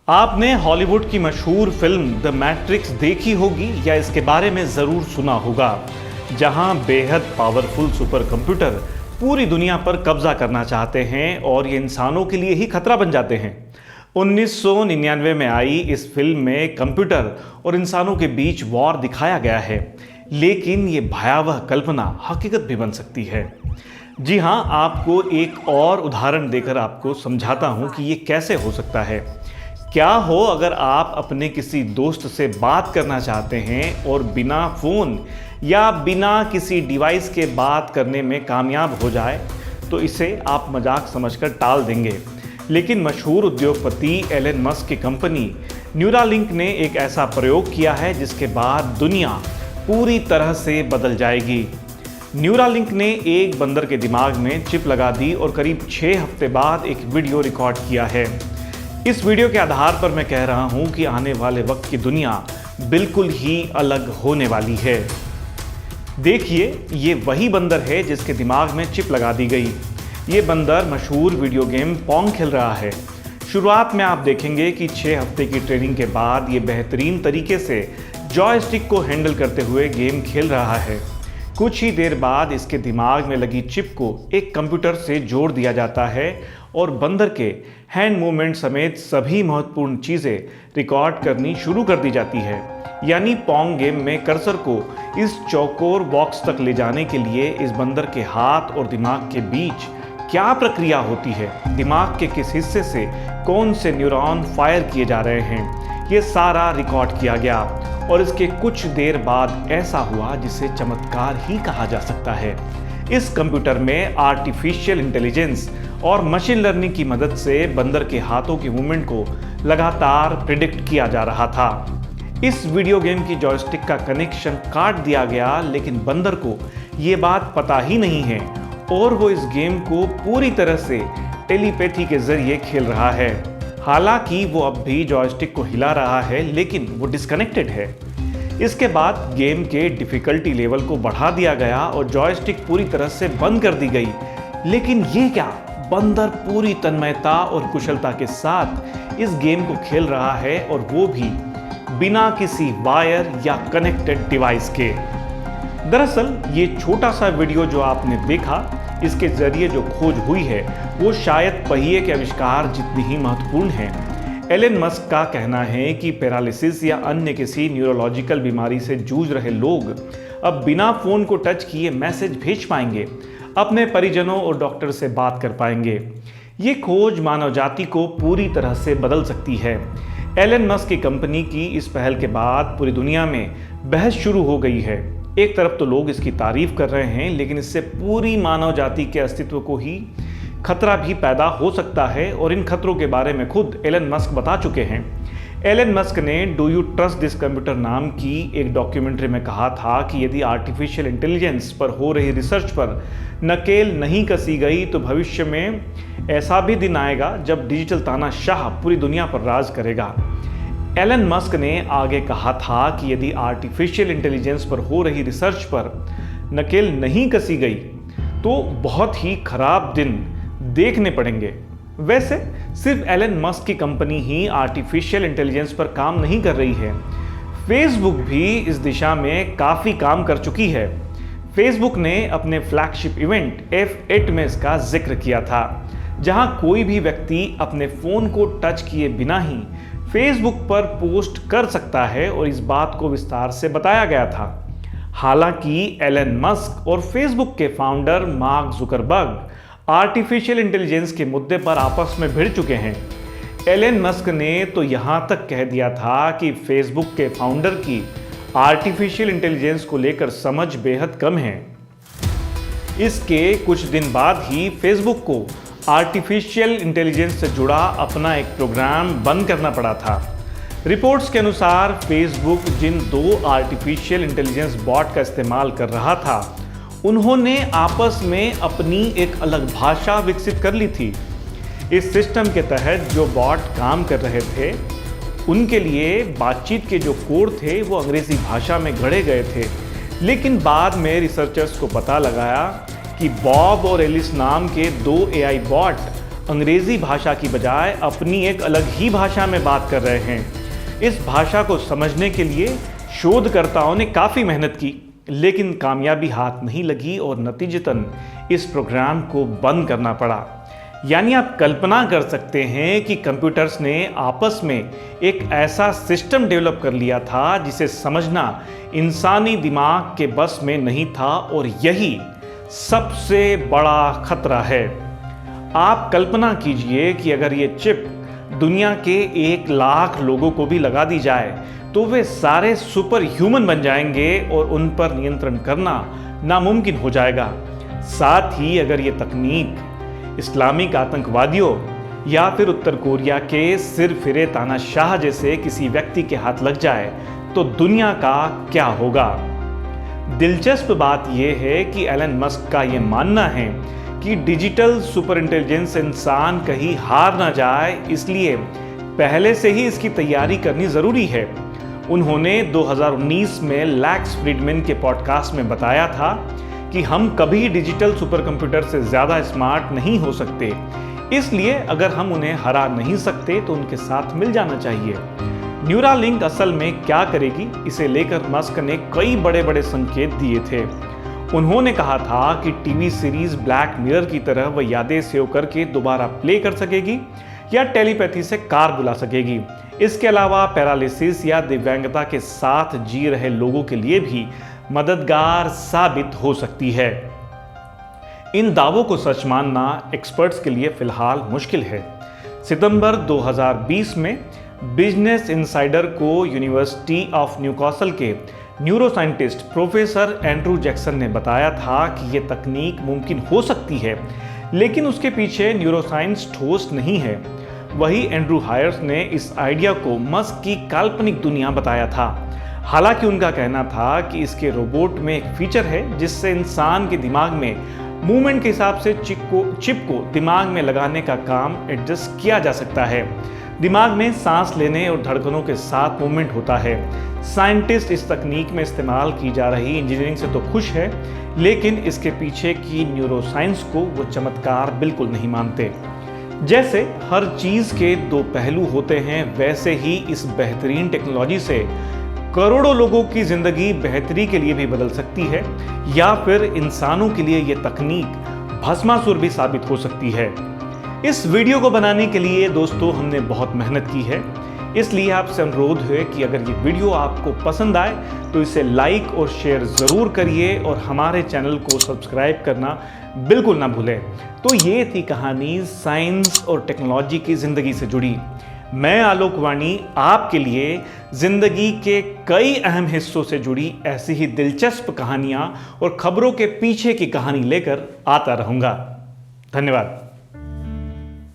आपने हॉलीवुड की मशहूर फिल्म द मैट्रिक्स देखी होगी या इसके बारे में ज़रूर सुना होगा, जहां बेहद पावरफुल सुपर कंप्यूटर पूरी दुनिया पर कब्जा करना चाहते हैं और ये इंसानों के लिए ही खतरा बन जाते हैं। 1999 में आई इस फिल्म में कंप्यूटर और इंसानों के बीच वॉर दिखाया गया है, लेकिन ये भयावह कल्पना हकीकत भी बन सकती है। जी हाँ, आपको एक और उदाहरण देकर आपको समझाता हूँ कि ये कैसे हो सकता है। क्या हो अगर आप अपने किसी दोस्त से बात करना चाहते हैं और बिना फ़ोन या बिना किसी डिवाइस के बात करने में कामयाब हो जाए, तो इसे आप मजाक समझकर टाल देंगे। लेकिन मशहूर उद्योगपति एलन मस्क की कंपनी न्यूरालिंक ने एक ऐसा प्रयोग किया है जिसके बाद दुनिया पूरी तरह से बदल जाएगी। न्यूरालिंक ने एक बंदर के दिमाग में चिप लगा दी और करीब 6 हफ्ते बाद एक वीडियो रिकॉर्ड किया है। इस वीडियो के आधार पर मैं कह रहा हूं कि आने वाले वक्त की दुनिया बिल्कुल ही अलग होने वाली है। देखिए, ये वही बंदर है जिसके दिमाग में चिप लगा दी गई। ये बंदर मशहूर वीडियो गेम पोंग खेल रहा है। शुरुआत में आप देखेंगे कि 6 हफ्ते की ट्रेनिंग के बाद ये बेहतरीन तरीके से जॉयस्टिक को हैंडल करते हुए गेम खेल रहा है। कुछ ही देर बाद इसके दिमाग में लगी चिप को एक कंप्यूटर से जोड़ दिया जाता है और बंदर के हैंड मूवमेंट समेत सभी महत्वपूर्ण चीज़ें रिकॉर्ड करनी शुरू कर दी जाती है। यानी पोंग गेम में कर्सर को इस चौकोर बॉक्स तक ले जाने के लिए इस बंदर के हाथ और दिमाग के बीच क्या प्रक्रिया होती है, दिमाग के किस हिस्से से कौन से न्यूरॉन फायर किए जा रहे हैं, ये सारा रिकॉर्ड किया गया। और इसके कुछ देर बाद ऐसा हुआ जिसे चमत्कार ही कहा जा सकता है। इस कंप्यूटर में आर्टिफिशियल इंटेलिजेंस और मशीन लर्निंग की मदद से बंदर के हाथों की मूवमेंट को लगातार प्रिडिक्ट किया जा रहा था। इस वीडियो गेम की जॉयस्टिक का कनेक्शन काट दिया गया, लेकिन बंदर को ये बात पता ही नहीं है और वो इस गेम को पूरी तरह से टेलीपैथी के जरिए खेल रहा है। हालांकि वो अब भी जॉयस्टिक को हिला रहा है, लेकिन वो डिस्कनेक्टेड है। इसके बाद गेम के डिफिकल्टी लेवल को बढ़ा दिया गया और जॉयस्टिक पूरी तरह से बंद कर दी गई। लेकिन ये क्या, बंदर पूरी तन्मयता और कुशलता के साथ इस गेम को खेल रहा है, और वो भी बिना किसी वायर या कनेक्टेड डिवाइस के। दरअसल ये छोटा सा वीडियो जो आपने देखा, इसके जरिए जो खोज हुई है वो शायद पहिए के आविष्कार जितनी ही महत्वपूर्ण है। एलन मस्क का कहना है कि पैरालिसिस या अन्य किसी न्यूरोलॉजिकल बीमारी से जूझ रहे लोग अब बिना फोन को टच किए मैसेज भेज पाएंगे, अपने परिजनों और डॉक्टर से बात कर पाएंगे। ये खोज मानव जाति को पूरी तरह से बदल सकती है। एलन मस्क की कंपनी की इस पहल के बाद पूरी दुनिया में बहस शुरू हो गई है। एक तरफ तो लोग इसकी तारीफ कर रहे हैं, लेकिन इससे पूरी मानव जाति के अस्तित्व को ही खतरा भी पैदा हो सकता है, और इन खतरों के बारे में खुद एलन मस्क बता चुके हैं। एलन मस्क ने do you trust this computer नाम की एक डॉक्यूमेंट्री में कहा था कि यदि आर्टिफिशियल इंटेलिजेंस पर हो रही रिसर्च पर नकेल नहीं कसी गई तो भविष्य में ऐसा भी दिन आएगा जब डिजिटल तानाशाह पूरी दुनिया पर राज करेगा। एलन मस्क ने आगे कहा था कि यदि आर्टिफिशियल इंटेलिजेंस पर हो रही रिसर्च पर नकेल नहीं कसी गई तो बहुत ही खराब दिन देखने पड़ेंगे। वैसे सिर्फ एलन मस्क की कंपनी ही आर्टिफिशियल इंटेलिजेंस पर काम नहीं कर रही है, फेसबुक भी इस दिशा में काफ़ी काम कर चुकी है। फेसबुक ने अपने फ्लैगशिप इवेंट F8 में इसका जिक्र किया था, जहां कोई भी व्यक्ति अपने फ़ोन को टच किए बिना ही फेसबुक पर पोस्ट कर सकता है, और इस बात को विस्तार से बताया गया था। हालांकि एलन मस्क और फेसबुक के founder mark Zuckerberg artificial intelligence के मुद्दे पर आपस में भिड़ चुके हैं। एलन मस्क ने तो यहां तक कह दिया था कि फेसबुक के फाउंडर की आर्टिफिशियल इंटेलिजेंस को लेकर समझ बेहद कम है। इसके कुछ दिन बाद ही फेसबुक को आर्टिफिशियल इंटेलिजेंस से जुड़ा अपना एक प्रोग्राम बंद करना पड़ा था। रिपोर्ट्स के अनुसार फेसबुक जिन 2 आर्टिफिशियल इंटेलिजेंस बॉट का इस्तेमाल कर रहा था, उन्होंने आपस में अपनी एक अलग भाषा विकसित कर ली थी। इस सिस्टम के तहत जो बॉट काम कर रहे थे, उनके लिए बातचीत के जो कोड थे वो अंग्रेजी भाषा में गढ़े गए थे। लेकिन बाद में रिसर्चर्स को पता लगाया कि बॉब और एलिस नाम के 2 AI बॉट अंग्रेजी भाषा की बजाय अपनी एक अलग ही भाषा में बात कर रहे हैं। इस भाषा को समझने के लिए शोधकर्ताओं ने काफ़ी मेहनत की, लेकिन कामयाबी हाथ नहीं लगी और नतीजतन इस प्रोग्राम को बंद करना पड़ा। यानी आप कल्पना कर सकते हैं कि कंप्यूटर्स ने आपस में एक ऐसा सिस्टम डेवलप कर लिया था जिसे समझना इंसानी दिमाग के बस में नहीं था, और यही सबसे बड़ा खतरा है। आप कल्पना कीजिए कि अगर ये चिप दुनिया के 1 लाख लोगों को भी लगा दी जाए तो वे सारे सुपर ह्यूमन बन जाएंगे और उन पर नियंत्रण करना नामुमकिन हो जाएगा। साथ ही अगर ये तकनीक इस्लामिक आतंकवादियों या फिर उत्तर कोरिया के सिर फिरे तानाशाह जैसे किसी व्यक्ति के हाथ लग जाए तो दुनिया का क्या होगा। दिलचस्प बात यह है कि एलन मस्क का यह मानना है कि डिजिटल सुपर इंटेलिजेंस इंसान कहीं हार ना जाए, इसलिए पहले से ही इसकी तैयारी करनी जरूरी है। उन्होंने 2019 में लैक्स फ्रीडमैन के पॉडकास्ट में बताया था कि हम कभी डिजिटल सुपर कंप्यूटर से ज़्यादा स्मार्ट नहीं हो सकते, इसलिए अगर हम उन्हें हरा नहीं सकते तो उनके साथ मिल जाना चाहिए। न्यूरालिंक असल में क्या करेगी, इसे लेकर मस्क ने कई बड़े बड़े संकेत दिए थे। उन्होंने कहा था कि टीवी सीरीज ब्लैक मिरर की तरह वह यादें सेव करके दोबारा प्ले कर सकेगी या टेलीपैथी से कार बुला सकेगी। इसके अलावा पैरालिसिस या दिव्यांगता के साथ जी रहे लोगों के लिए भी मददगार साबित हो सकती है। इन दावों को सच मानना एक्सपर्ट्स के लिए फिलहाल मुश्किल है। सितंबर 2020 में बिजनेस इनसाइडर को यूनिवर्सिटी ऑफ न्यूकासल के न्यूरोसाइंटिस्ट प्रोफेसर एंड्रू जैक्सन ने बताया था कि यह तकनीक मुमकिन हो सकती है, लेकिन उसके पीछे न्यूरोसाइंस ठोस नहीं है। वही एंड्रू हायर्स ने इस आइडिया को मस्क की काल्पनिक दुनिया बताया था। हालांकि उनका कहना था कि इसके रोबोट में एक फीचर है जिससे इंसान के दिमाग में मूवमेंट के हिसाब से चिप को दिमाग में लगाने का काम एडजस्ट किया जा सकता है। दिमाग में सांस लेने और धड़कनों के साथ मूवमेंट होता है। साइंटिस्ट इस तकनीक में इस्तेमाल की जा रही इंजीनियरिंग से तो खुश है, लेकिन इसके पीछे की न्यूरोसाइंस को वो चमत्कार बिल्कुल नहीं मानते। जैसे हर चीज के 2 पहलू होते हैं, वैसे ही इस बेहतरीन टेक्नोलॉजी से करोड़ों लोगों की जिंदगी बेहतरी के लिए भी बदल सकती है, या फिर इंसानों के लिए ये तकनीक भस्मासुर भी साबित हो सकती है। इस वीडियो को बनाने के लिए दोस्तों हमने बहुत मेहनत की है, इसलिए आपसे अनुरोध है कि अगर ये वीडियो आपको पसंद आए तो इसे लाइक और शेयर ज़रूर करिए और हमारे चैनल को सब्सक्राइब करना बिल्कुल ना भूलें। तो ये थी कहानी साइंस और टेक्नोलॉजी की ज़िंदगी से जुड़ी। मैं आलोक वाणी आपके लिए ज़िंदगी के कई अहम हिस्सों से जुड़ी ऐसी ही दिलचस्प कहानियाँ और खबरों के पीछे की कहानी लेकर आता रहूँगा। धन्यवाद।